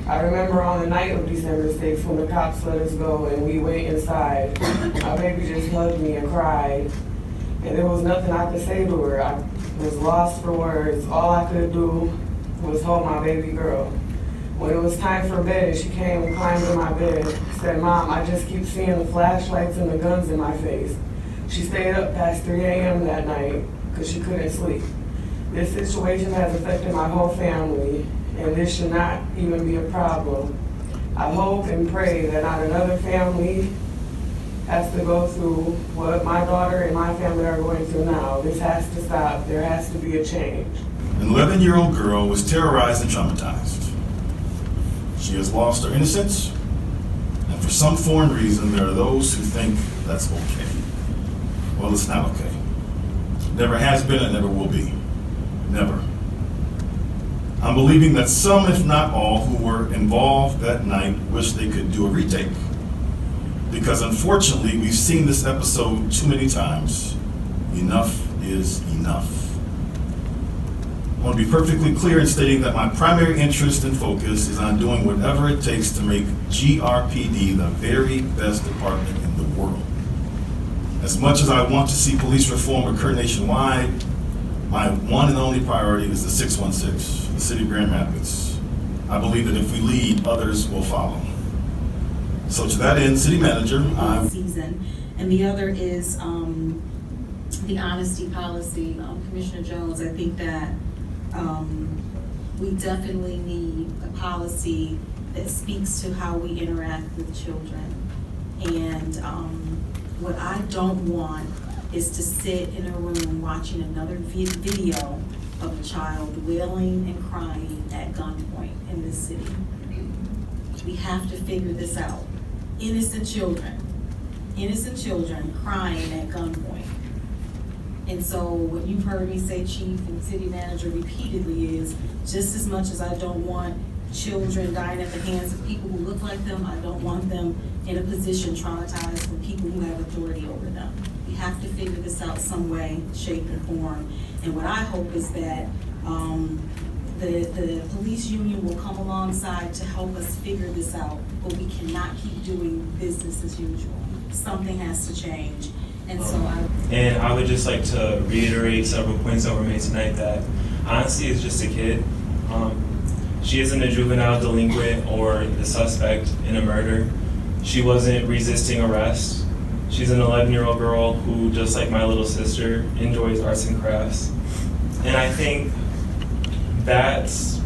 I remember on the night of December 6th when the cops let us go and we went inside, my baby just hugged me and cried. And there was nothing I could say to her. I was lost for words. All I could do was hold my baby girl. When it was time for bed, she came and climbed in my bed, said, "Mom, I just keep seeing the flashlights and the guns in my face." She stayed up past 3 a.m. that night because she couldn't sleep. This situation has affected my whole family, and this should not even be a problem. I hope and pray that not another family has to go through what my daughter and my family are going through now. This has to stop. There has to be a change. An 11-year-old girl was terrorized and traumatized. She has lost her innocence, and for some foreign reason, there are those who think that's okay. Well, it's not okay. Never has been and never will be. Never. I'm believing that some, if not all, who were involved that night wish they could do a retake. Because unfortunately, we've seen this episode too many times. Enough is enough. I want to be perfectly clear in stating that my primary interest and focus is on doing whatever it takes to make GRPD the very best department in the world. As much as I want to see police reform occur nationwide, my one and only priority is the 616, the city of Grand Rapids. I believe that if we lead, others will follow. So to that end, City Manager, season, and the other is the honesty policy. Commissioner Jones, I think that we definitely need a policy that speaks to how we interact with children. And what I don't want is to sit in a room watching another video of a child wailing and crying at gunpoint in this city. We have to figure this out. Innocent children crying at gunpoint. And so what you've heard me say, Chief and City Manager, repeatedly is, just as much as I don't want children dying at the hands of people who look like them, I don't want them in a position traumatized from people who have authority over them. We have to figure this out some way, shape, and form. And what I hope is that the police union will come alongside to help us figure this out, but we cannot keep doing business as usual. Something has to change. And so I would just like to reiterate several points that were made tonight, that Honestie is just a kid. She isn't a juvenile delinquent or the suspect in a murder. She wasn't resisting arrest. She's an 11-year-old girl who, just like my little sister, enjoys arts and crafts. And I think that's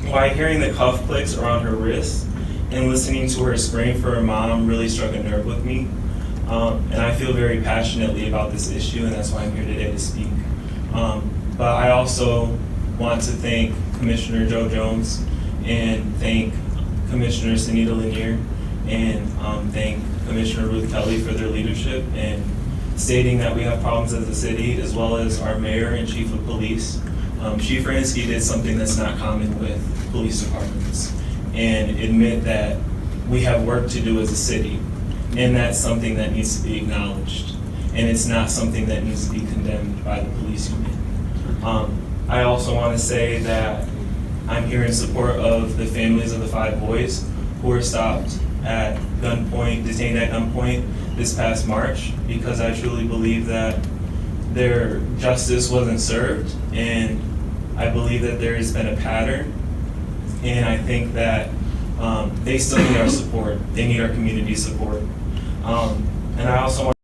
why hearing the cuff clicks around her wrist and listening to her scream for her mom really struck a nerve with me. And I feel very passionately about this issue, and that's why I'm here today to speak. But I also want to thank Commissioner Joe Jones and thank Commissioner Senita Lenear and thank Commissioner Ruth Kelly for their leadership and stating that we have problems as a city, as well as our mayor and chief of police. Chief Honestie did something that's not common with police departments and admit that we have work to do as a city. And that's something that needs to be acknowledged. And it's not something that needs to be condemned by the police union. I also want to say that I'm here in support of the families of the 5 boys who were stopped at gunpoint, detained at gunpoint this past March, because I truly believe that their justice wasn't served, and I believe that there has been a pattern, and I think that they still need our support. They need our community support. And I also want